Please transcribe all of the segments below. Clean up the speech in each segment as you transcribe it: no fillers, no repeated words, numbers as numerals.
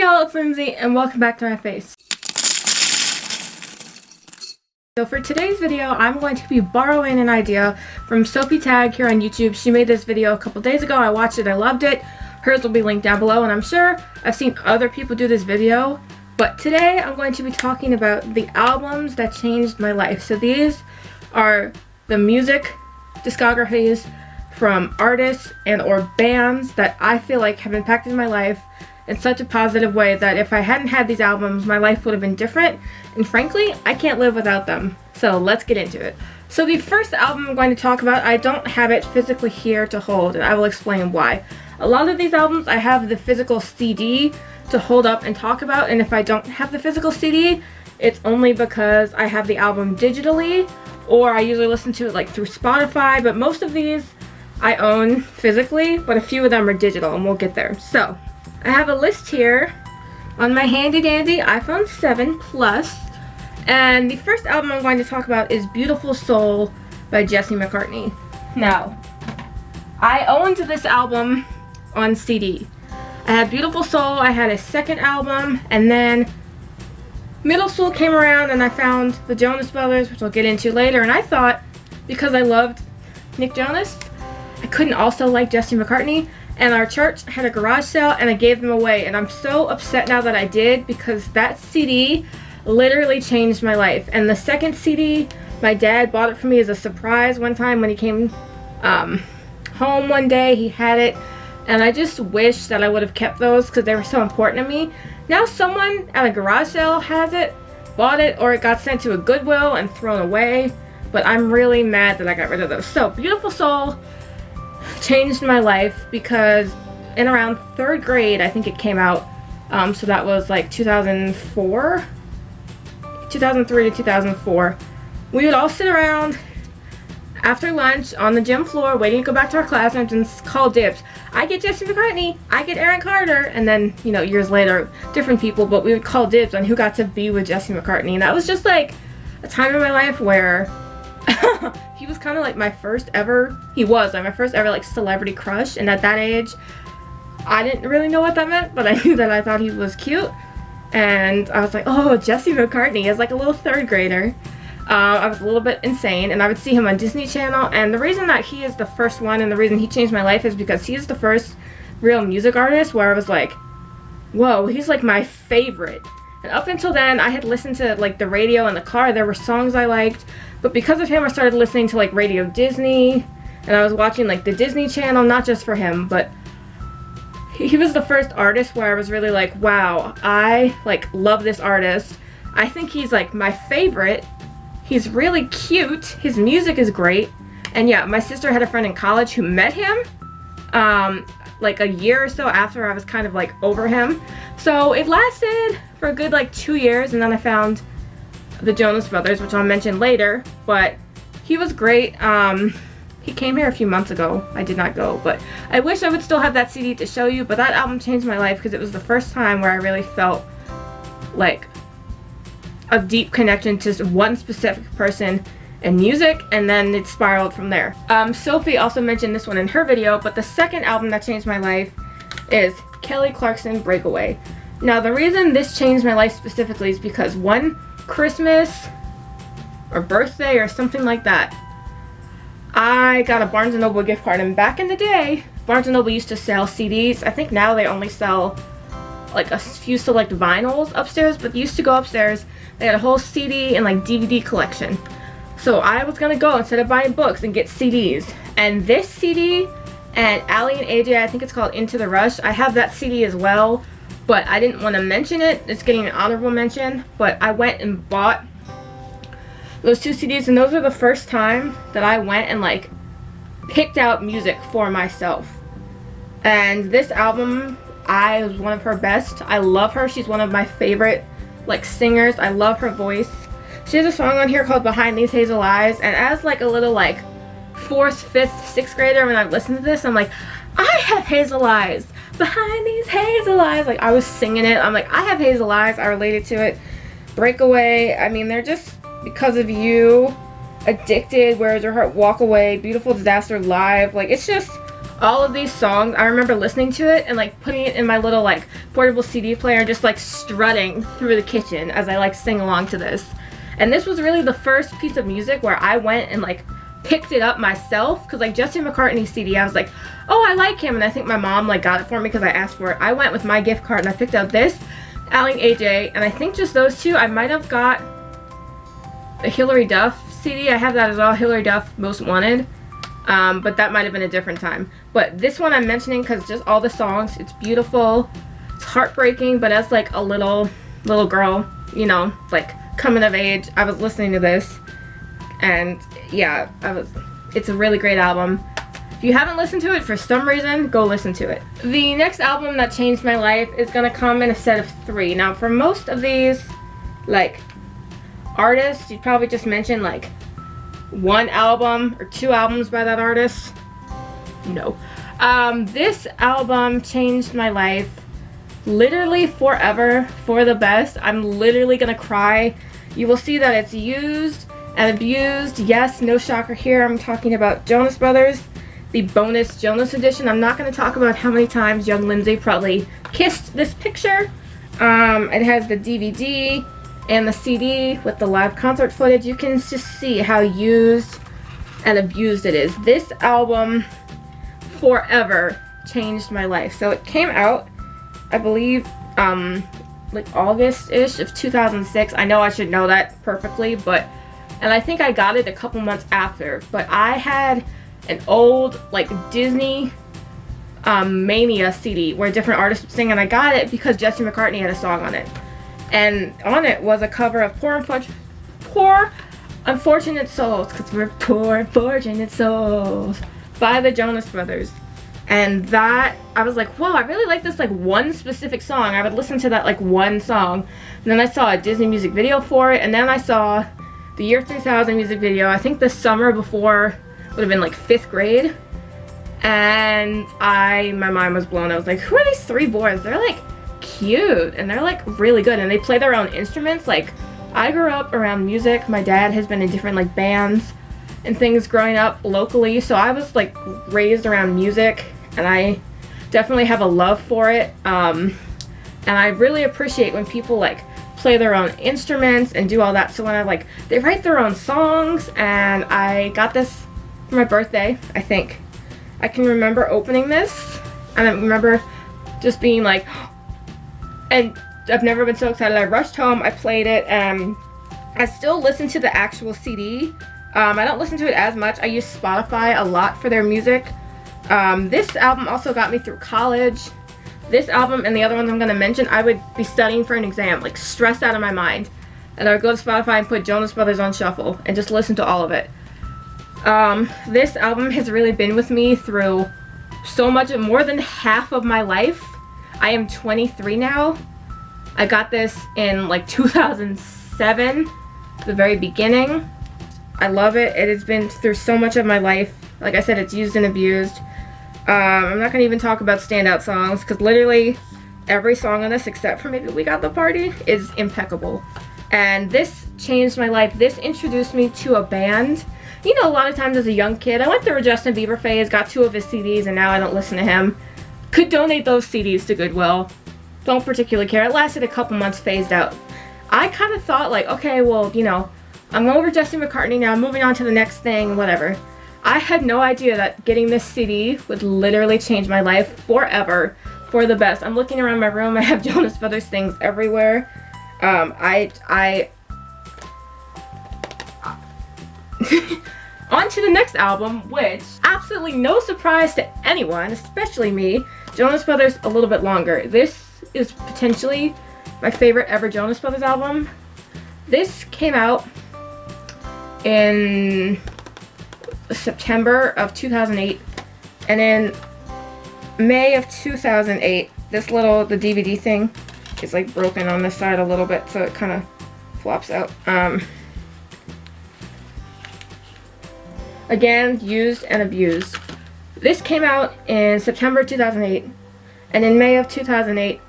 y'all, it's Lindsay and welcome back to my face. So for today's video, I'm going to be borrowing an idea from Sophie Tag here on YouTube. She made this video a couple days ago. I watched it, I loved it. Hers will be linked down below, and I'm sure I've seen other people do this video. But today I'm going to be talking about the albums that changed my life. So these are the music discographies from artists and or bands that I feel like have impacted my life in such a positive way that if I hadn't had these albums, my life would have been different. And frankly, I can't live without them. So let's get into it. So the first album I'm going to talk about, I don't have it physically here to hold, and I will explain why. A lot of these albums, I have the physical CD to hold up and talk about, and if I don't have the physical CD, it's only because I have the album digitally, or I usually listen to it like through Spotify, but most of these I own physically, but a few of them are digital, and we'll get there. So I have a list here on my handy dandy iPhone 7 Plus, and the first album I'm going to talk about is Beautiful Soul by Jesse McCartney. Now, I owned this album on CD. I had Beautiful Soul, I had a second album, and then middle school came around and I found the Jonas Brothers, which I'll get into later, and I thought because I loved Nick Jonas, I couldn't also like Jesse McCartney. And our church had a garage sale and I gave them away, and I'm so upset now that I did because that CD literally changed my life. And the second CD, my dad bought it for me as a surprise one time when he came home one day. He had it, and I just wish that I would have kept those because they were so important to me. Now someone at a garage sale has it, bought it, or it got sent to a Goodwill and thrown away, but I'm really mad that I got rid of those. So Beautiful Soul changed my life because in around third grade, I think it came out, so that was like 2003 to 2004, we would all sit around after lunch on the gym floor waiting to go back to our classrooms and call dibs. I get Jesse McCartney, I get Aaron Carter, and then, you know, years later, different people, but we would call dibs on who got to be with Jesse McCartney, and that was just like a time in my life where he was kind of like my first ever, like celebrity crush, and at that age, I didn't really know what that meant, but I knew that I thought he was cute, and I was like, oh, Jesse McCartney, as like a little third grader. I was a little bit insane, and I would see him on Disney Channel, and the reason that he is the first one, and the reason he changed my life is because he is the first real music artist where I was like, whoa, he's like my favorite. And up until then, I had listened to like the radio in the car, there were songs I liked, but because of him, I started listening to like Radio Disney, and I was watching like the Disney Channel, not just for him, but he was the first artist where I was really like, wow, I like love this artist. I think he's like my favorite. He's really cute. His music is great. And yeah, my sister had a friend in college who met him like a year or so after I was kind of like over him. So it lasted for a good like 2 years, and then I found the Jonas Brothers, which I'll mention later, but he was great. He came here a few months ago. I did not go, but I wish I would still have that CD to show you, but that album changed my life because it was the first time where I really felt like a deep connection to one specific person and music, and then it spiraled from there. Sophie also mentioned this one in her video, but the second album that changed my life is Kelly Clarkson, Breakaway. Now the reason this changed my life specifically is because one Christmas or birthday or something like that, I got a Barnes & Noble gift card, and back in the day, Barnes & Noble used to sell CDs. I think now they only sell like a few select vinyls upstairs, but they used to go upstairs. They had a whole CD and like DVD collection. So I was gonna go, instead of buying books, and get CDs. And this CD and Allie and AJ, I think it's called Into the Rush, I have that CD as well, but I didn't want to mention it. It's getting an honorable mention, but I went and bought those two CDs, and those are the first time that I went and like picked out music for myself. And this album, I was one of her best. I love her. She's one of my favorite like singers. I love her voice. She has a song on here called Behind These Hazel Eyes, and as like a little like 4th, 5th, 6th grader, when I listened to this, I'm like, I have hazel eyes behind these hazel eyes. Like I was singing it. I'm like, I have hazel eyes. I related to it. Breakaway, I mean, they're just Because of You, Addicted, Where's Your Heart, Walk Away, Beautiful Disaster, Live. Like, it's just all of these songs, I remember listening to it and like putting it in my little like portable CD player and just like strutting through the kitchen as I like sing along to this. And this was really the first piece of music where I went and like picked it up myself, because like Jesse McCartney's CD, I was like, oh, I like him, and I think my mom like got it for me because I asked for it. I went with my gift card and I picked out this, Ally and AJ, and I think just those two. I might have got a Hilary Duff CD. I have that as well, Hilary Duff Most Wanted, but that might have been a different time. But this one I'm mentioning because just all the songs, it's beautiful, it's heartbreaking, but as like a little girl, you know, like coming of age, I was listening to this. And yeah, it's a really great album. If you haven't listened to it for some reason, go listen to it. The next album that changed my life is gonna come in a set of 3. Now for most of these, like, artists, you'd probably just mention like 1 album or 2 albums by that artist. No. This album changed my life literally forever, for the best. I'm literally gonna cry. You will see that it's used and abused. Yes, no shocker here. I'm talking about Jonas Brothers, the bonus Jonas edition. I'm not going to talk about how many times young Lindsay probably kissed this picture. It has the DVD and the CD with the live concert footage. You can just see how used and abused it is. This album forever changed my life. So it came out, I believe, like August-ish of 2006. I know I should know that perfectly, and I think I got it a couple months after, but I had an old like Disney Mania CD where different artists would sing, and I got it because Jesse McCartney had a song on it. And on it was a cover of Poor Unfortunate Souls, because we're poor unfortunate souls, by the Jonas Brothers. And that, I was like, whoa, I really like this like one specific song. I would listen to that like one song. And then I saw a Disney music video for it, and then I saw the Year 3000 music video, I think the summer before, would have been like 5th grade. And my mind was blown. I was like, who are these 3 boys? They're like cute, and they're like really good, and they play their own instruments. Like, I grew up around music. My dad has been in different like bands and things growing up locally, so I was like raised around music, and I definitely have a love for it. And I really appreciate when people like play their own instruments and do all that. So when I like, they write their own songs, and I got this for my birthday, I think. I can remember opening this, and I remember just being like, and I've never been so excited. I rushed home, I played it, and I still listen to the actual CD. I don't listen to it as much. I use Spotify a lot for their music. This album also got me through college. This album and the other ones I'm going to mention, I would be studying for an exam, like stressed out of my mind. And I would go to Spotify and put Jonas Brothers on shuffle and just listen to all of it. This album has really been with me through so much, more than half of my life. I am 23 now. I got this in like 2007, the very beginning. I love it. It has been through so much of my life. Like I said, it's used and abused. I'm not going to even talk about standout songs, because literally every song on this, except for maybe We Got the Party, is impeccable. And this changed my life. This introduced me to a band. You know, a lot of times as a young kid, I went through a Justin Bieber phase, got 2 of his CDs, and now I don't listen to him. Could donate those CDs to Goodwill. Don't particularly care. It lasted a couple months, phased out. I kind of thought like, okay, well, you know, I'm over Jesse McCartney now, moving on to the next thing, whatever. I had no idea that getting this CD would literally change my life forever, for the best. I'm looking around my room. I have Jonas Brothers things everywhere. On to the next album, which, absolutely no surprise to anyone, especially me, Jonas Brothers a little bit longer. This is potentially my favorite ever Jonas Brothers album. This came out in September of 2008, and in May of 2008, the DVD thing is like broken on this side a little bit, so it kind of flops out. Again, used and abused. This came out in September 2008, and in May of 2008,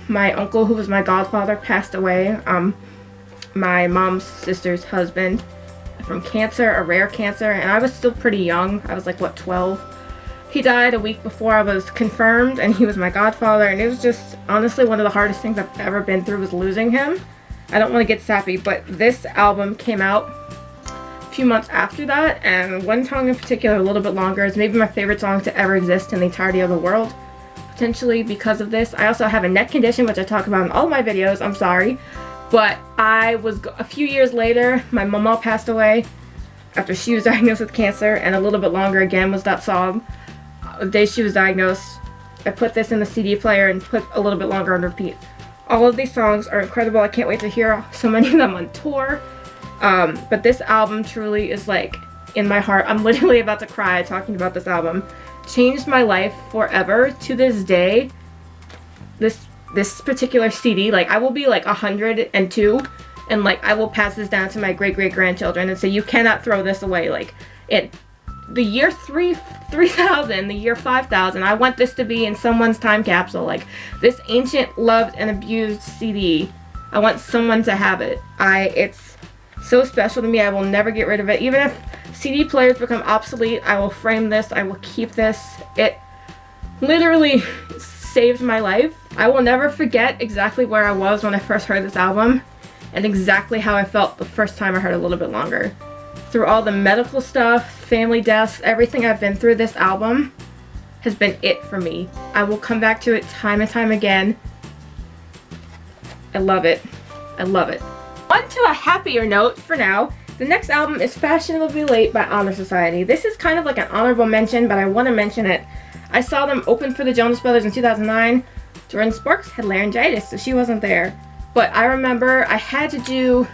my uncle, who was my godfather, passed away. My mom's sister's husband, from cancer, a rare cancer, and I was still pretty young. I was like, what, 12? He died a week before I was confirmed, and he was my godfather, and it was just honestly one of the hardest things I've ever been through was losing him. I don't want to get sappy, but this album came out a few months after that, and one song in particular, a little bit longer, is maybe my favorite song to ever exist in the entirety of the world, potentially because of this. I also have a neck condition, which I talk about in all my videos, I'm sorry, but a few years later, my mama passed away after she was diagnosed with cancer, and a little bit longer again was that song. The day she was diagnosed, I put this in the CD player and put a little bit longer on repeat. All of these songs are incredible. I can't wait to hear so many of them on tour. But this album truly is like in my heart. I'm literally about to cry talking about this album. Changed my life forever. To this day, this particular CD, like I will be like 102, and like I will pass this down to my great-great-grandchildren and say, you cannot throw this away. Like the year 3000, the year 5000, I want this to be in someone's time capsule. Like this ancient, loved, and abused CD. I want someone to have it. It's so special to me. I will never get rid of it. Even if CD players become obsolete, I will frame this. I will keep this. It literally saved my life. I will never forget exactly where I was when I first heard this album, and exactly how I felt the first time I heard it a little bit longer. Through all the medical stuff, family deaths, everything I've been through, this album has been it for me. I will come back to it time and time again. I love it. I love it. On to a happier note for now. The next album is Fashionably Late by Honor Society. This is kind of like an honorable mention, but I want to mention it. I saw them open for the Jonas Brothers in 2009. Jordan Sparks had laryngitis, so she wasn't there. But I remember I had to do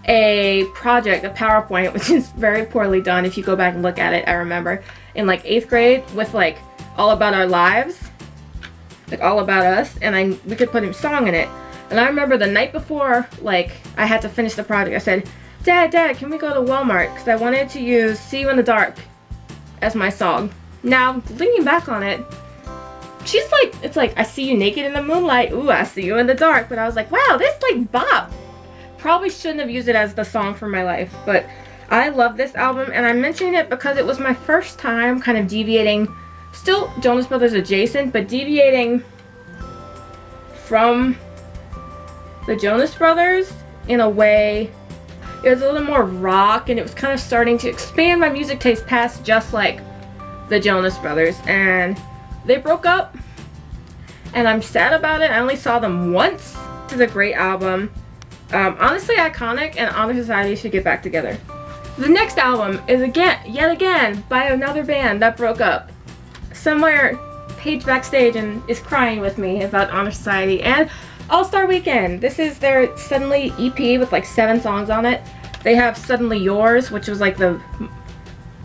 a project, a PowerPoint, which is very poorly done if you go back and look at it, I remember, in like 8th grade with like all about our lives, like all about us, and we could put a song in it. And I remember the night before, like, I had to finish the project, I said, Dad, can we go to Walmart? Because I wanted to use See You in the Dark as my song. Now, thinking back on it, she's like, it's like, I see you naked in the moonlight, ooh, I see you in the dark. But I was like, wow, this like bop. Probably shouldn't have used it as the song for my life, but I love this album, and I'm mentioning it because it was my first time kind of deviating, still Jonas Brothers adjacent, but deviating from the Jonas Brothers in a way. It was a little more rock, and it was kind of starting to expand my music taste past just like the Jonas Brothers, and they broke up, and I'm sad about it. I only saw them once. This is a great album. Honestly iconic, and Honor Society should get back together. The next album is yet again by another band that broke up. Somewhere Paige backstage and is crying with me about Honor Society and All-Star Weekend. This is their Suddenly EP with like 7 songs on it. They have Suddenly Yours, which was like the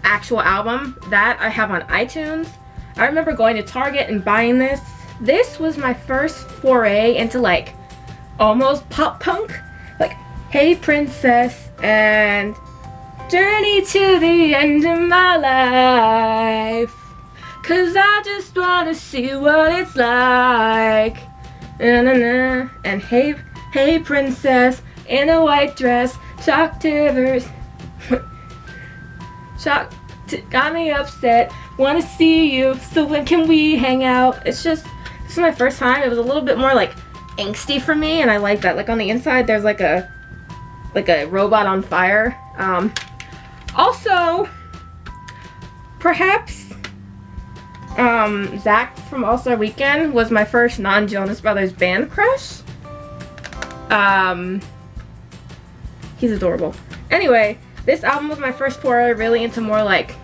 actual album that I have on iTunes. I remember going to Target and buying this. This was my first foray into like almost pop punk. Like, Hey Princess and Journey to the End of My Life, 'cause I just wanna see what it's like. Na-na-na. And hey Princess in a white dress, shock tivers. Got me upset, wanna see you, so when can we hang out? It's just, this is my first time. It was a little bit more like angsty for me, and I like that. Like on the inside there's like a robot on fire. Also, perhaps Zach from All-Star Weekend was my first non-Jonas Brothers band crush. He's adorable. Anyway, this album was my first foray really into more like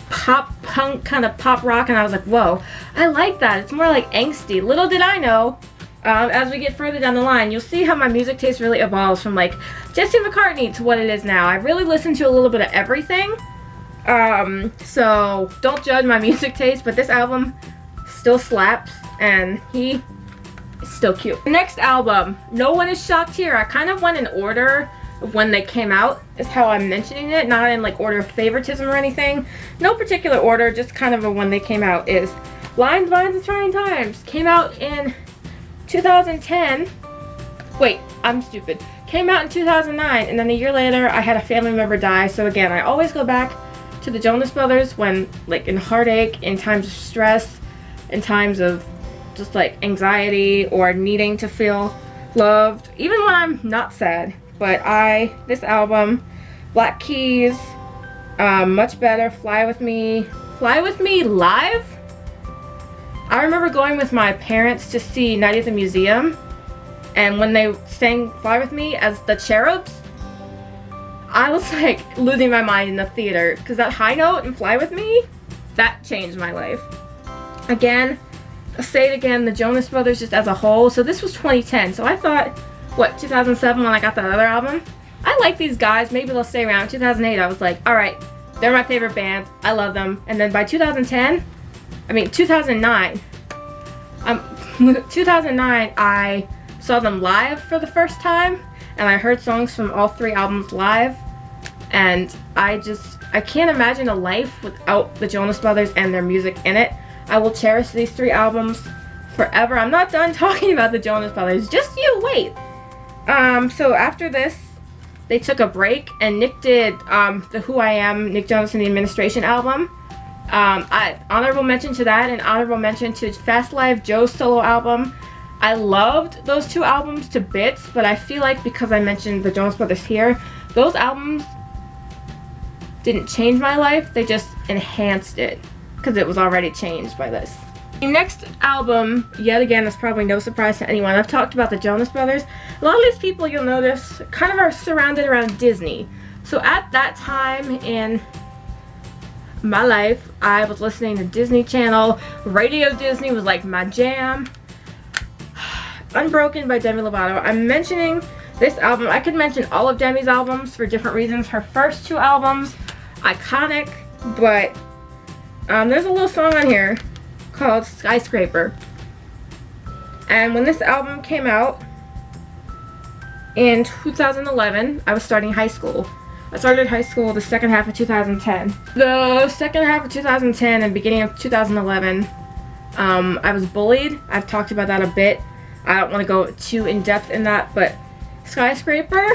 pop punk, kind of pop rock, and I was like, whoa, I like that. It's more like angsty. Little did I know, as we get further down the line, you'll see how my music taste really evolves from like Jesse McCartney to what it is now. I really listen to a little bit of everything, so don't judge my music taste, but this album still slaps, and he is still cute. The next album, No One Is Shocked Here. I kind of went in order of when they came out, is how I'm mentioning it, not in like order of favoritism or anything. No particular order, just kind of a when they came out. Is Lines, Vines, and Trying Times. Came out in 2010. Wait, I'm stupid. Came out in 2009, and then a year later I had a family member die, so again, I always go back to to the Jonas Brothers when, like, in heartache, in times of stress, in times of just like anxiety or needing to feel loved, even when I'm not sad. But this album, Black Keys, Much Better, Fly With Me live. I remember going with my parents to see Night at the Museum, and when they sang Fly With Me as the Cherubs, I was like losing my mind in the theater, because that high note in Fly With Me, that changed my life. Again, I'll say it again, the Jonas Brothers just as a whole. So this was 2010, so I thought, what, 2007 when I got that other album? I like these guys, maybe they'll stay around. 2008, I was like, alright, they're my favorite band, I love them. And then by 2009, 2009, I saw them live for the first time, and I heard songs from all 3 albums live, and I can't imagine a life without the Jonas Brothers and their music in it. I will cherish these 3 albums forever. I'm not done talking about the Jonas Brothers, just you wait. So after this, they took a break, and Nick did the Who I Am, Nick Jonas and the Administration album. Honorable mention to that, and honorable mention to Fast Life, Joe's solo album. I loved those 2 albums to bits, but I feel like because I mentioned the Jonas Brothers here, those albums didn't change my life, they just enhanced it, because it was already changed by this. The next album, yet again, is probably no surprise to anyone. I've talked about the Jonas Brothers. A lot of these people, you'll notice, kind of are surrounded around Disney. So at that time in my life, I was listening to Disney Channel. Radio Disney was like my jam. Unbroken by Demi Lovato. I'm mentioning this album. I could mention all of Demi's albums for different reasons. Her first 2 albums, iconic, but there's a little song on here called Skyscraper. And when this album came out in 2011, I was starting high school. I started high school the second half of 2010. The second half of 2010 and beginning of 2011, I was bullied. I've talked about that a bit. I don't want to go too in-depth in that, but Skyscraper,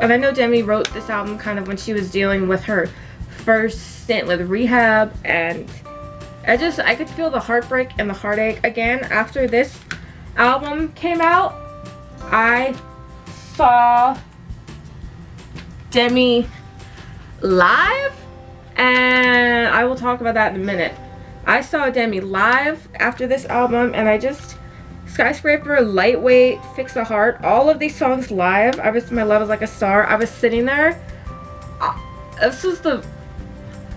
and I know Demi wrote this album kind of when she was dealing with her first stint with rehab, and I could feel the heartbreak and the heartache. Again, after this album came out, I saw Demi live, and I will talk about that in a minute. I saw Demi live after this album, and Skyscraper, Lightweight, Fix the Heart, all of these songs live. My Love Is Like a Star. I was sitting there. This was the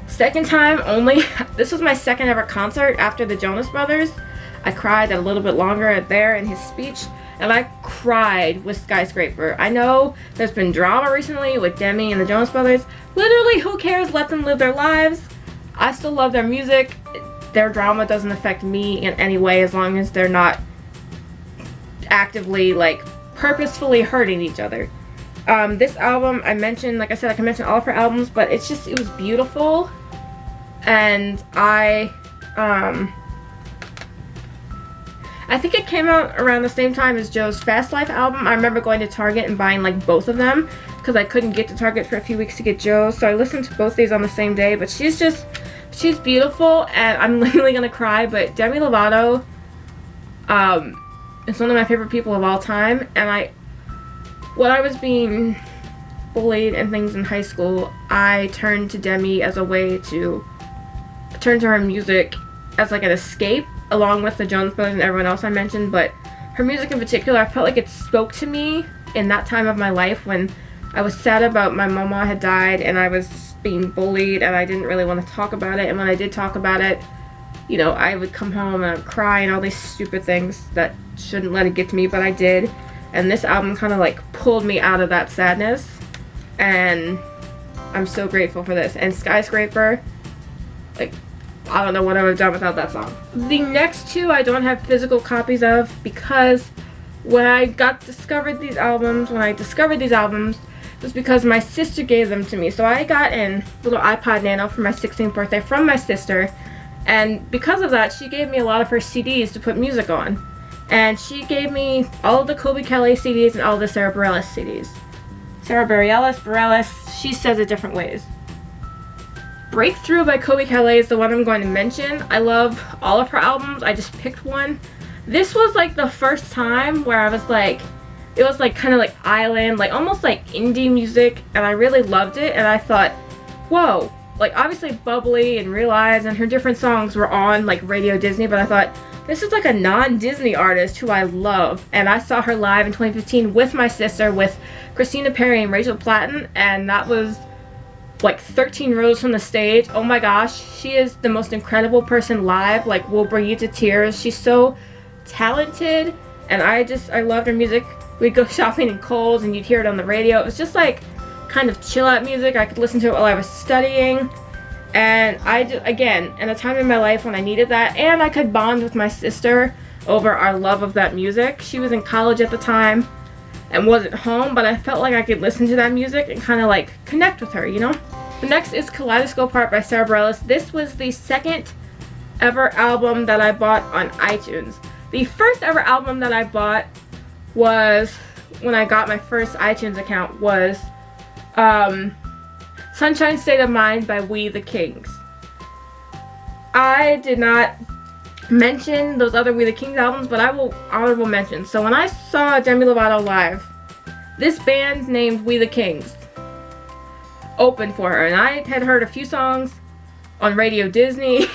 second time only. This was my second ever concert after the Jonas Brothers. I cried a little bit longer there in his speech, and I cried with Skyscraper. I know there's been drama recently with Demi and the Jonas Brothers. Literally, who cares? Let them live their lives. I still love their music. Their drama doesn't affect me in any way as long as they're not actively, like, purposefully hurting each other. This album, I mentioned, like I said, I can mention all of her albums, but it was beautiful. And I think it came out around the same time as Joe's Fast Life album. I remember going to Target and buying like both of them because I couldn't get to Target for a few weeks to get Joe's. So I listened to both these on the same day, but she's beautiful, and I'm literally gonna cry, but Demi Lovato is one of my favorite people of all time. And when I was being bullied and things in high school, I turned to Demi as a way to turn to her music as like an escape, along with the Jonas Brothers and everyone else I mentioned. But her music in particular, I felt like it spoke to me in that time of my life when I was sad about my mama had died and I was being bullied and I didn't really want to talk about it. And when I did talk about it, you know, I would come home and I'd cry and all these stupid things that shouldn't let it get to me, but I did. And this album kind of like pulled me out of that sadness, and I'm so grateful for this. And Skyscraper, like, I don't know what I would have done without that song. The next 2 I don't have physical copies of because when I discovered these albums, it was because my sister gave them to me. So I got a little iPod Nano for my 16th birthday from my sister, and because of that, she gave me a lot of her CDs to put music on. And she gave me all of the Kobe Kelly CDs and all of the Sarah Bareilles CDs. Sarah Bareilles, she says it different ways. Breakthrough by Kobe Calais is the one I'm going to mention. I love all of her albums. I just picked one. This was like the first time where I was like, it was like kind of like island, like almost like indie music, and I really loved it. And I thought, whoa, like obviously Bubbly and Realize and her different songs were on like Radio Disney, but I thought this is like a non-Disney artist who I love. And I saw her live in 2015 with my sister, with Christina Perri and Rachel Platten, and that was like 13 rows from the stage. Oh my gosh, she is the most incredible person live, like will bring you to tears. She's so talented, and I loved her music. We'd go shopping in Kohl's and you'd hear it on the radio. It was just like kind of chill out music. I could listen to it while I was studying, and again, in a time in my life when I needed that, and I could bond with my sister over our love of that music. She was in college at the time and wasn't home, but I felt like I could listen to that music and kind of like connect with her, you know? The next is Kaleidoscope Heart by Sarah Bareilles. This was the second ever album that I bought on iTunes. The first ever album that I bought was, when I got my first iTunes account, was Sunshine State of Mind by We the Kings. I did not mention those other We the Kings albums, but I will honorable mention. So when I saw Demi Lovato live, this band named We the Kings opened for her, and I had heard a few songs on Radio Disney.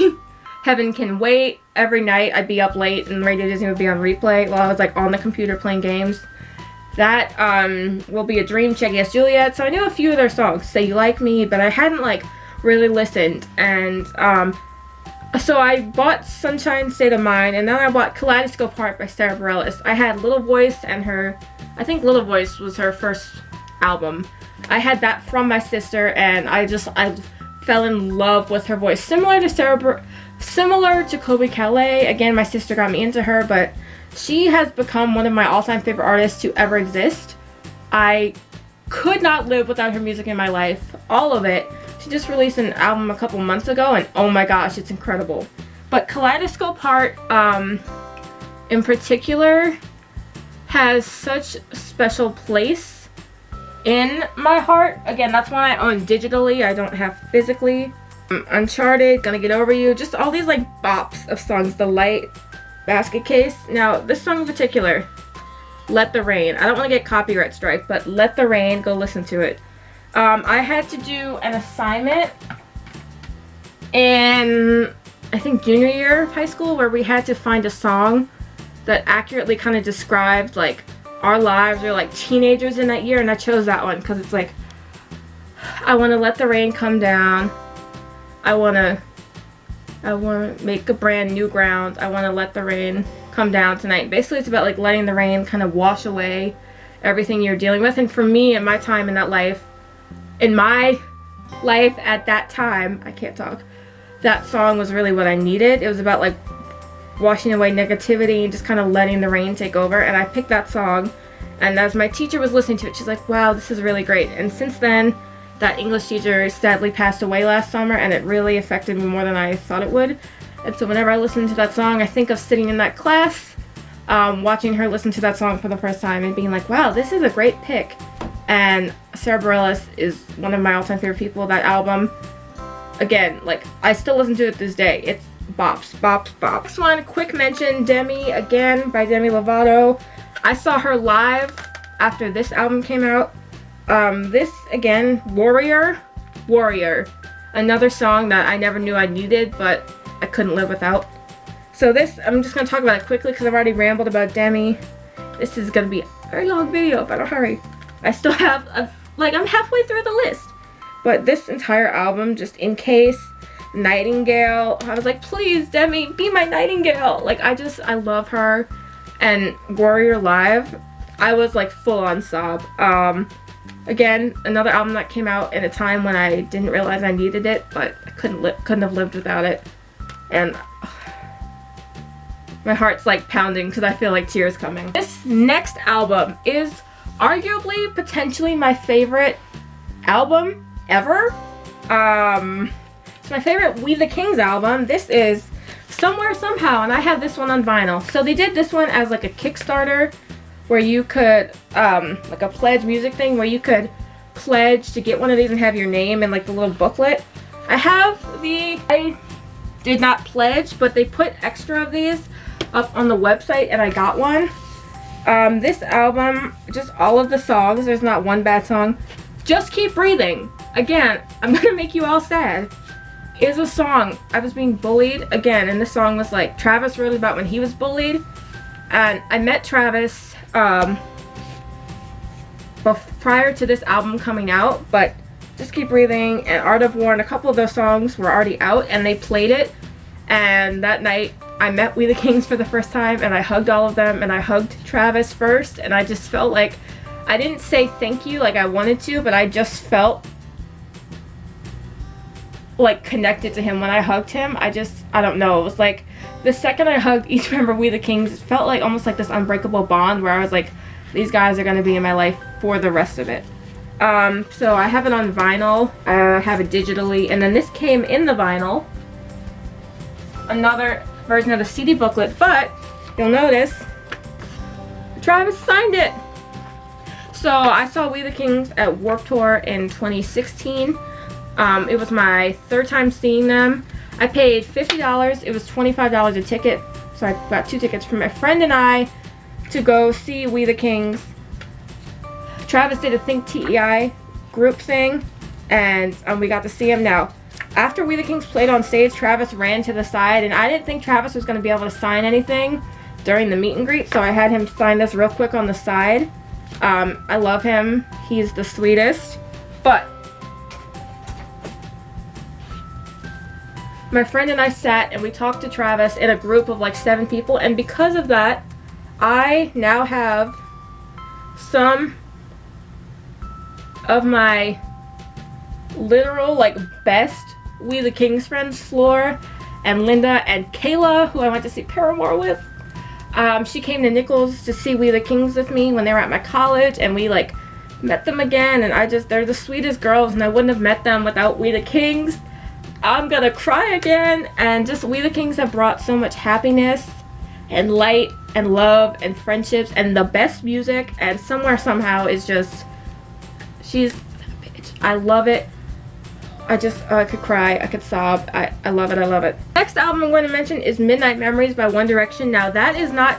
Heaven Can Wait. Every night I'd be up late and Radio Disney would be on replay while I was like on the computer playing games. That Will Be a Dream, Check Yes Juliet. So I knew a few of their songs, Say You Like Me, but I hadn't like really listened. And so I bought Sunshine State of Mind, and then I bought Kaleidoscope Heart by Sarah Bareilles. I had Little Voice and her, I think Little Voice was her first album. I had that from my sister, and I fell in love with her voice. Similar to Kobe Calais. Again, my sister got me into her, but she has become one of my all-time favorite artists to ever exist. I could not live without her music in my life. All of it. She just released an album a couple months ago, and oh my gosh, it's incredible. But Kaleidoscope Heart, in particular, has such a special place in my heart. Again, that's one I own digitally. I don't have physically. Uncharted, Gonna Get Over You, just all these like bops of songs. The Light, Basket Case. Now, this song in particular, Let the Rain. I don't want to get copyright strike, but Let the Rain, go listen to it. I had to do an assignment in, I think, junior year of high school, where we had to find a song that accurately kind of described like our lives. We were like teenagers in that year, and I chose that one because it's like, I want to let the rain come down. I want to make a brand new ground. I want to let the rain come down tonight. Basically, it's about like letting the rain kind of wash away everything you're dealing with. And for me, in my time in that life, at that time, I can't talk, that song was really what I needed. It was about like washing away negativity and just kind of letting the rain take over. And I picked that song, and as my teacher was listening to it, she's like, wow, this is really great. And since then, that English teacher sadly passed away last summer, and it really affected me more than I thought it would. And so whenever I listen to that song, I think of sitting in that class, watching her listen to that song for the first time and being like, wow, this is a great pick. And Sarah Bareilles is one of my all-time favorite people. That album, again, like, I still listen to it this day. It's bops, bops, bops. Next one, quick mention, Demi, again, by Demi Lovato. I saw her live after this album came out. This, again, Warrior. Another song that I never knew I needed, but I couldn't live without. So this, I'm just going to talk about it quickly because I've already rambled about Demi. This is going to be a very long video if I don't hurry. I still have, I'm halfway through the list. But this entire album, just in case, Nightingale, I was like, please, Demi, be my Nightingale. Like, I love her. And Warrior Live, I was like full on sob. Again, another album that came out at a time when I didn't realize I needed it, but I couldn't have lived without it. And my heart's like pounding because I feel like tears coming. This next album is arguably, potentially my favorite album ever. It's my favorite We the Kings album. This is Somewhere Somehow, and I have this one on vinyl. So they did this one as like a Kickstarter, where you could, like a pledge music thing, where you could pledge to get one of these and have your name in like the little booklet. I did not pledge, but they put extra of these up on the website and I got one. This album, just all of the songs, there's not one bad song. Just Keep Breathing. Again, I'm gonna make you all sad. Is a song. I was being bullied again, and this song was like Travis wrote about when he was bullied. And I met Travis prior to this album coming out, but Just Keep Breathing and Art of War and a couple of those songs were already out and they played it. And that night I met We the Kings for the first time and I hugged all of them and I hugged Travis first, and I just felt like I didn't say thank you like I wanted to, but I just felt like connected to him when I hugged him. I don't know, it was like the second I hugged each member of We the Kings, it felt like almost like this unbreakable bond where I was like, these guys are going to be in my life for the rest of it. So I have it on vinyl, I have it digitally, and then this came in the vinyl, another version of the CD booklet, but you'll notice Travis signed it. So I saw We the Kings at Warped Tour in 2016. It was my third time seeing them. I paid $50. It was $25 a ticket. So I got 2 tickets for my friend and I to go see We the Kings. Travis did a Think TEI group thing, and we got to see him. Now, after We the Kings played on stage, Travis ran to the side, and I didn't think Travis was going to be able to sign anything during the meet and greet, so I had him sign this real quick on the side. I love him. He's the sweetest. But my friend and I sat and we talked to Travis in a group of like 7 people, and because of that, I now have some of my literal like best We the Kings friends, Floor and Linda and Kayla, who I went to see Paramore with. She came to Nichols to see We the Kings with me when they were at my college, and we like met them again, and they're the sweetest girls, and I wouldn't have met them without We the Kings. I'm gonna cry again, and just We the Kings have brought so much happiness and light and love and friendships and the best music, and Somewhere Somehow is just, she's that bitch. I love it. I could cry, I could sob. I love it, I love it. Next album I'm going to mention is Midnight Memories by One Direction. Now that is not,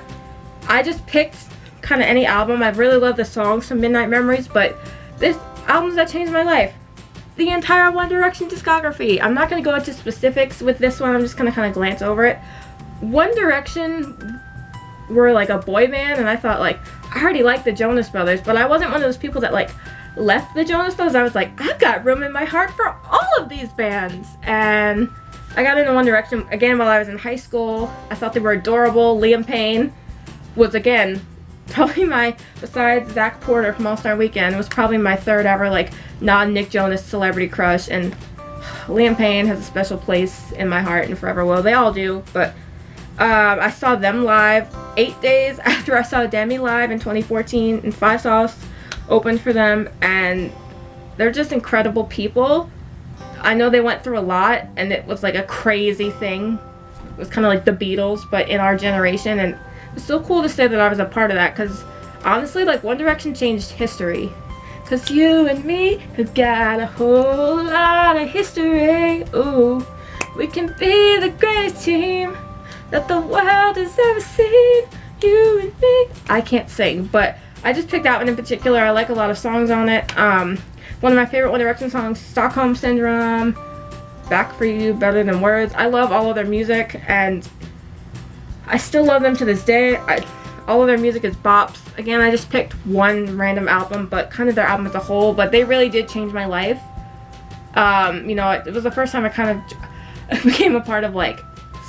I just picked kind of any album. I really love the songs from Midnight Memories, but this albums that changed my life. The entire One Direction discography. I'm not going to go into specifics with this one, I'm just going to kind of glance over it. One Direction were like a boy band, and I thought like, I already liked the Jonas Brothers, but I wasn't one of those people that like left the Jonas Brothers. I was like, I've got room in my heart for all of these bands. And I got into One Direction again while I was in high school. I thought they were adorable. Liam Payne was, again, probably besides Zach Porter from All Star Weekend, was probably my third ever like non-Nick Jonas celebrity crush, and Liam Payne has a special place in my heart and forever will. They all do. But I saw them live 8 days after I saw Demi live in 2014, and 5 Sauce opened for them, and they're just incredible people. I know they went through a lot, and it was like a crazy thing. It was kind of like the Beatles, but in our generation, and it's so cool to say that I was a part of that, because honestly, like, One Direction changed history. Because you and me have got a whole lot of history. Ooh, we can be the greatest team that the world has ever seen. You and me. I can't sing, but I just picked that one in particular. I like a lot of songs on it. One of my favorite One Direction songs, Stockholm Syndrome, Back for You, Better Than Words. I love all of their music, and I still love them to this day. All of their music is bops. Again, I just picked one random album, but kind of their album as a whole, but they really did change my life. You know, it was the first time I kind of became a part of like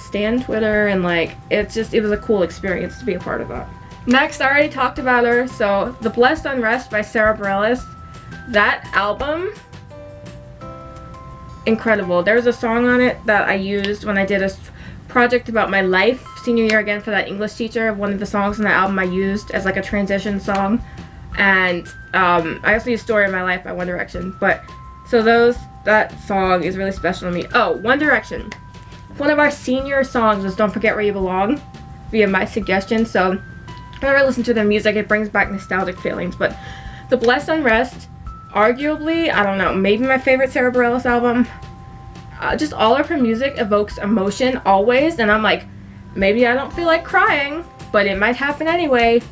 Stan Twitter, and like it was a cool experience to be a part of that. Next, I already talked about her, so The Blessed Unrest by Sarah Bareilles. That album, incredible. There's a song on it that I used when I did a project about my life senior year again for that English teacher. One of the songs on that album I used as like a transition song, and I also used Story of My Life by One Direction. But so that song is really special to me. Oh, One Direction. One of our senior songs was Don't Forget Where You Belong via my suggestion, so whenever I listen to their music, it brings back nostalgic feelings. But The Blessed Unrest, arguably, I don't know, maybe my favorite Sarah Bareilles album. just all of her music evokes emotion always, and I'm like, maybe I don't feel like crying, but it might happen anyway.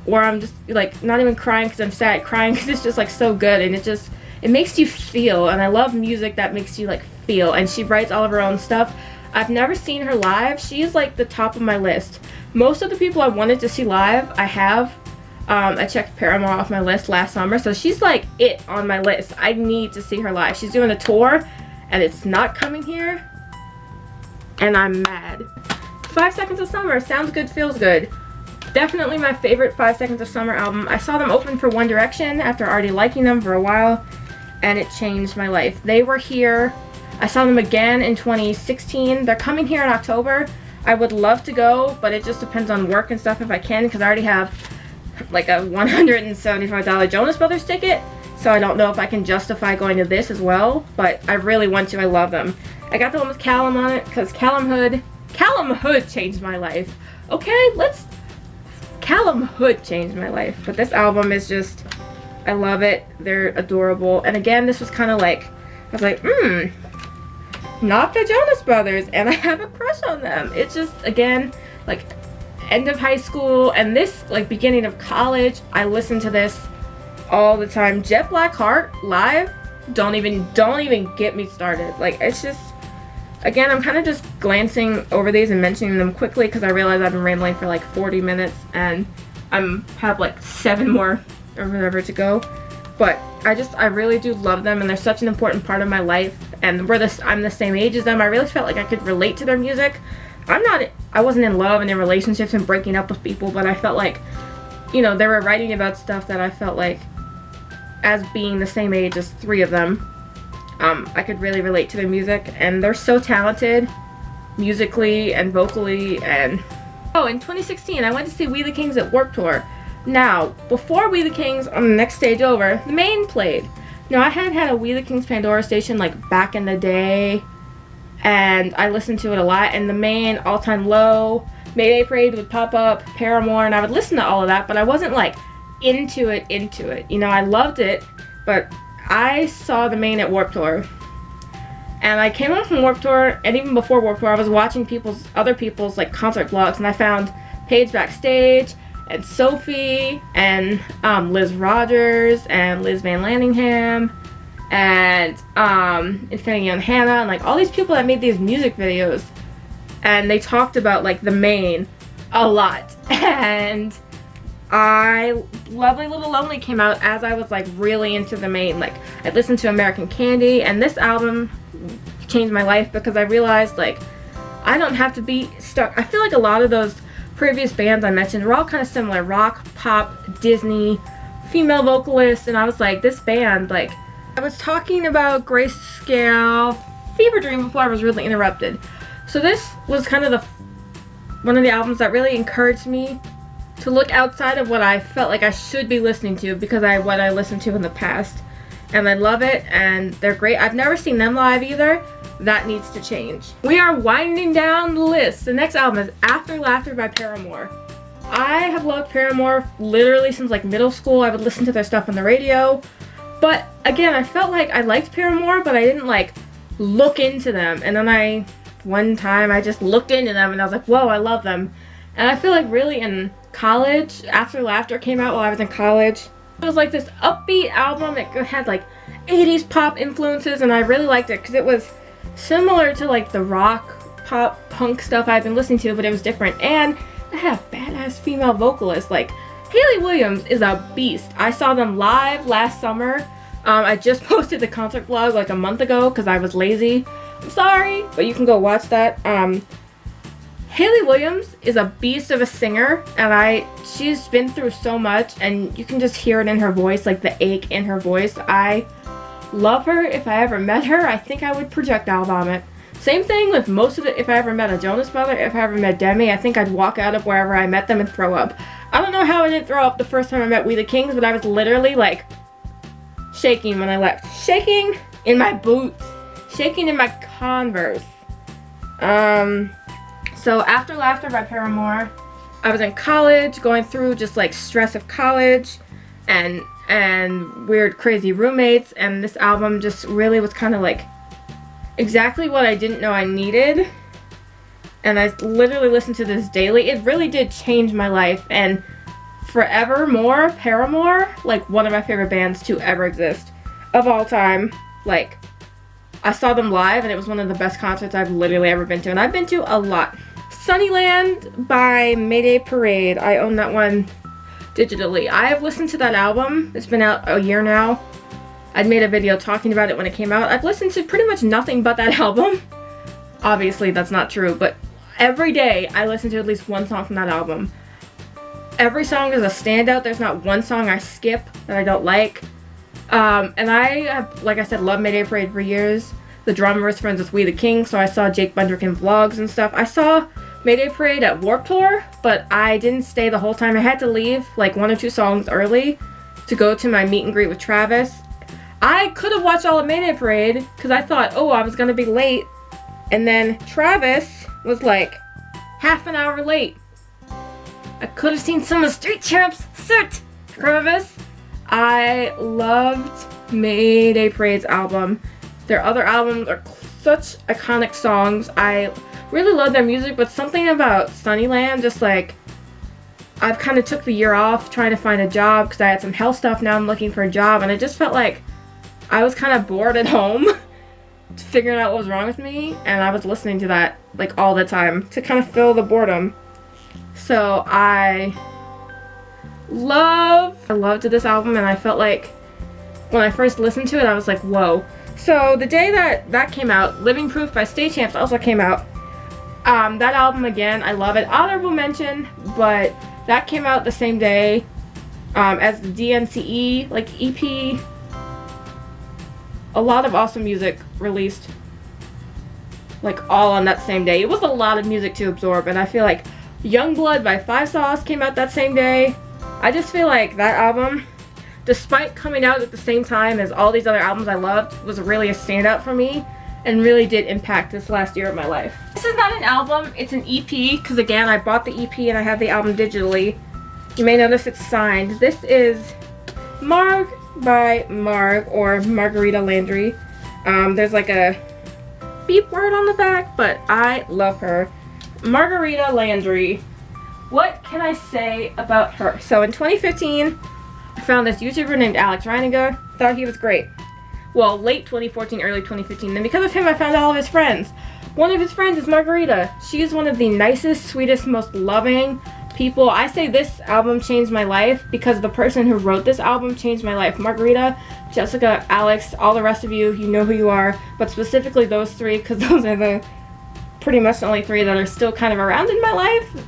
Or I'm just like not even crying because I'm sad, crying because it's just like so good, and it makes you feel. And I love music that makes you like feel. And she writes all of her own stuff. I've never seen her live. She is like the top of my list. Most of the people I wanted to see live, I have. I checked Paramore off my list last summer, so she's like it on my list. I need to see her live. She's doing a tour, and it's not coming here, and I'm mad. 5 Seconds of Summer, sounds good, feels good. Definitely my favorite 5 Seconds of Summer album. I saw them open for One Direction after already liking them for a while, and it changed my life. They were here. I saw them again in 2016. They're coming here in October. I would love to go, but it just depends on work and stuff if I can, because I already have like a $175 Jonas Brothers ticket, so I don't know if I can justify going to this as well, but I really want to. I love them. I got the one with Callum on it because Callum Hood changed my life. Okay, Callum Hood changed my life, but this album is just, I love it. They're adorable. And again, this was kind of like, I was like, not the Jonas Brothers, and I have a crush on them. It's just, again, like end of high school and this like beginning of college, I listen to this all the time. Jet Black Heart live, don't even get me started. Like, it's just, again, I'm kind of just glancing over these and mentioning them quickly because I realize I've been rambling for like 40 minutes and have like 7 more or whatever to go. But I really do love them, and they're such an important part of my life, and I'm the same age as them. I really felt like I could relate to their music. I wasn't in love and in relationships and breaking up with people, but I felt like, you know, they were writing about stuff that I felt like, as being the same age as 3 of them, I could really relate to their music, and they're so talented musically and vocally. And oh, in 2016 I went to see We the Kings at Warped Tour. Now, before We the Kings, on the next stage over, the Maine played. Now, I had a We the Kings Pandora station like back in the day, and I listened to it a lot, and the Maine, All Time Low, Mayday Parade would pop up, Paramore, and I would listen to all of that, but I wasn't like into it. You know, I loved it, but I saw the Maine at Warped Tour, and I came home from Warped Tour, and even before Warped Tour, I was watching other people's like concert vlogs, and I found Paige backstage, and Sophie, and Liz Rogers, and Liz Van Lanningham, and Infinity and Hannah, and like all these people that made these music videos, and they talked about like the Maine a lot. And Lovely Little Lonely came out as I was like really into the Maine. Like, I listened to American Candy, and this album changed my life because I realized like I don't have to be stuck. I feel like a lot of those previous bands I mentioned were all kind of similar: rock, pop, Disney, female vocalists, and I was like, this band, like, I was talking about Grayscale Fever Dream before I was really interrupted. So this was kind of one of the albums that really encouraged me to look outside of what I felt like I should be listening to, because what I listened to in the past. And I love it, and they're great. I've never seen them live either. That needs to change. We are winding down the list. The next album is After Laughter by Paramore. I have loved Paramore literally since like middle school. I would listen to their stuff on the radio. But again, I felt like I liked Paramore, but I didn't like look into them. And then one time I just looked into them and I was like, whoa, I love them. And I feel like really in college, After Laughter came out while I was in college. It was like this upbeat album. It had like 80s pop influences, and I really liked it because it was similar to like the rock, pop, punk stuff I've been listening to, but it was different. And it had a badass female vocalist. Like, Hayley Williams is a beast. I saw them live last summer. I just posted the concert vlog like a month ago because I was lazy. I'm sorry, but you can go watch that. Hayley Williams is a beast of a singer, and she's been through so much, and you can just hear it in her voice, like the ache in her voice. I love her. If I ever met her, I think I would projectile vomit. Same thing with most of it. If I ever met a Jonas Brother, if I ever met Demi, I think I'd walk out of wherever I met them and throw up. I don't know how I didn't throw up the first time I met We the Kings, but I was literally like shaking when I left. Shaking in my boots. Shaking in my Converse. So After Laughter by Paramore. I was in college, going through just like stress of college and weird crazy roommates, and this album just really was kind of like exactly what I didn't know I needed. And I literally listen to this daily. It really did change my life. And forevermore, Paramore, like one of my favorite bands to ever exist of all time. Like, I saw them live and it was one of the best concerts I've literally ever been to. And I've been to a lot. Sunnyland by Mayday Parade. I own that one digitally. I have listened to that album. It's been out a year now. I'd made a video talking about it when it came out. I've listened to pretty much nothing but that album. Obviously, that's not true, but every day I listen to at least one song from that album. Every song is a standout. There's not one song I skip that I don't like. And I have, like I said, loved Mayday Parade for years. The drummer is friends with We the King, so I saw Jake Bundrick in vlogs and stuff. I saw Mayday Parade at Warped Tour, but I didn't stay the whole time. I had to leave like 1 or 2 songs early to go to my meet and greet with Travis. I could have watched all of Mayday Parade because I thought, oh, I was going to be late. And then Travis was like half an hour late. I could have seen some of Street Champs. Sit, Travis. I loved Mayday Parade's album. Their other albums are such iconic songs. I really love their music, but something about Sunnyland, just like, I've kind of took the year off trying to find a job because I had some health stuff. Now I'm looking for a job, and I just felt like I was kind of bored at home figuring out what was wrong with me, and I was listening to that like all the time to kind of fill the boredom. So I loved this album, and I felt like when I first listened to it, I was like, whoa. So the day that came out, Living Proof by State Champs also came out. That album, again, I love it. Honorable mention, but that came out the same day as the DNCE like EP. A lot of awesome music released like all on that same day. It was a lot of music to absorb, and I feel like Youngblood by Five Sauce came out that same day. I just feel like that album, despite coming out at the same time as all these other albums I loved, was really a standout for me and really did impact this last year of my life. This is not an album, it's an EP, because again, I bought the EP and I have the album digitally. You may notice it's signed. This is Marg by Marg, or Margarita Landry. There's like a beep word on the back, but I love her. Margarita Landry. What can I say about her? So in 2015, I found this YouTuber named Alex Reiniger. Thought he was great. Well, late 2014, early 2015. And because of him, I found all of his friends. One of his friends is Margarita. She is one of the nicest, sweetest, most loving people. I say this album changed my life because the person who wrote this album changed my life. Margarita, Jessica, Alex, all the rest of you, you know who you are. But specifically those 3, because those are the pretty much the only 3 that are still kind of around in my life.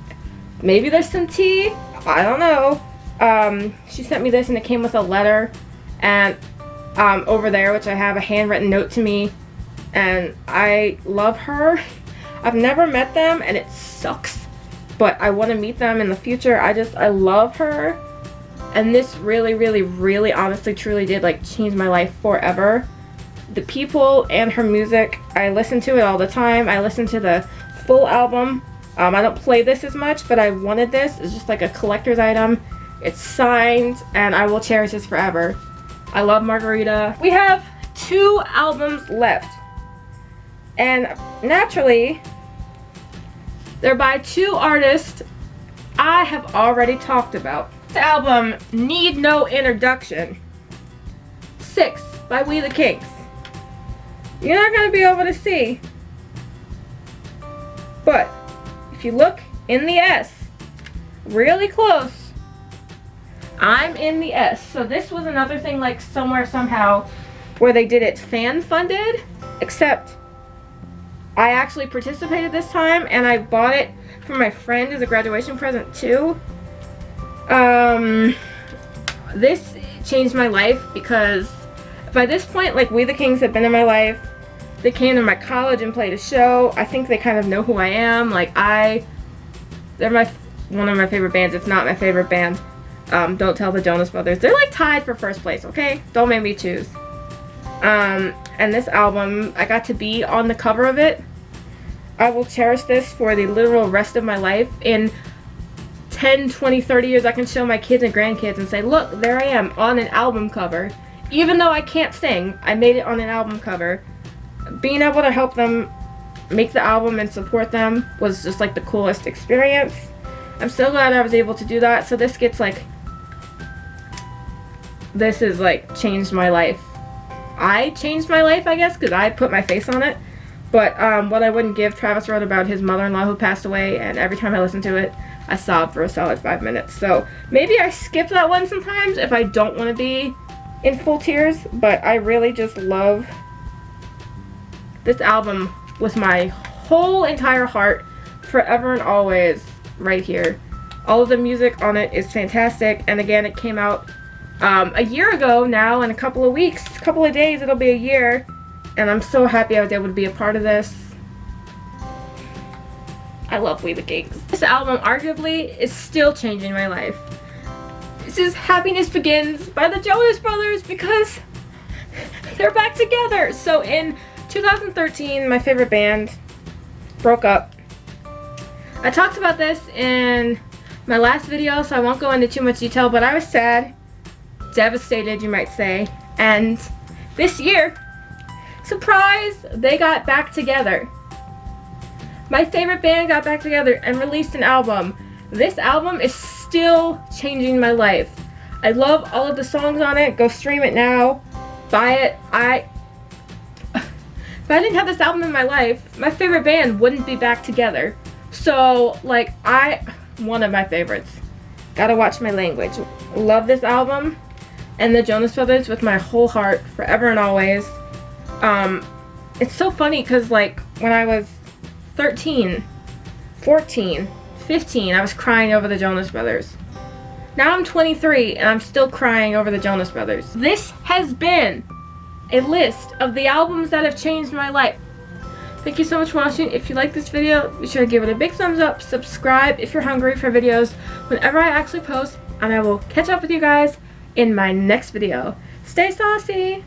Maybe there's some tea. I don't know. She sent me this and it came with a letter. And over there, which I have a handwritten note to me. And I love her. I've never met them and it sucks. But I want to meet them in the future. I love her. And this really, really, really honestly, truly did like change my life forever. The people and her music, I listen to it all the time. I listen to the full album. I don't play this as much, but I wanted this. It's just like a collector's item. It's signed, and I will cherish this forever. I love Margarita. We have 2 albums left. And naturally, they're by 2 artists I have already talked about. This album, need no introduction. 6 by We the Kings. You're not going to be able to see, but if you look in the S really close, I'm in the S. So this was another thing like Somewhere Somehow where they did it fan funded, except I actually participated this time and I bought it for my friend as a graduation present too. This changed my life because by this point, like, We the Kings have been in my life. They came to my college and played a show. I think they kind of know who I am. Like, they're one of my favorite bands. It's not my favorite band. Don't Tell the Jonas Brothers. They're like tied for first place, okay? Don't make me choose. And this album, I got to be on the cover of it. I will cherish this for the literal rest of my life. In 10, 20, 30 years, I can show my kids and grandkids and say, look, there I am on an album cover. Even though I can't sing, I made it on an album cover. being able to help them make the album and support them was just like the coolest experience. I'm so glad I was able to do that. So this gets like, this is like changed my life. I changed my life, I guess, because I put my face on it. But what I wouldn't give, Travis wrote about his mother-in-law who passed away, and every time I listen to it, I sob for a solid 5 minutes. So maybe I skip that one sometimes if I don't want to be in full tears, but I really just love this album with my whole entire heart, forever and always, right here. All of the music on it is fantastic, and again, it came out a year ago now. In a couple of weeks, couple of days, it'll be a year, and I'm so happy I was able to be a part of this. I love We the Kings. This album arguably is still changing my life. This is Happiness Begins by the Jonas Brothers because they're back together. So in 2013, my favorite band broke up. I talked about this in my last video, so I won't go into too much detail, but I was sad, devastated, you might say. And this year, surprise, they got back together. My favorite band got back together and released an album. This album is still changing my life. I love all of the songs on it. Go stream it now. Buy it. If I didn't have this album in my life, my favorite band wouldn't be back together. So, like, one of my favorites. Gotta watch my language. Love this album and the Jonas Brothers with my whole heart, forever and always. It's so funny because, like, when I was 13, 14, 15, I was crying over the Jonas Brothers. Now I'm 23 and I'm still crying over the Jonas Brothers. This has been a list of the albums that have changed my life. Thank you so much for watching. If you like this video, be sure to give it a big thumbs up. Subscribe if you're hungry for videos whenever I actually post. And I will catch up with you guys in my next video. Stay saucy!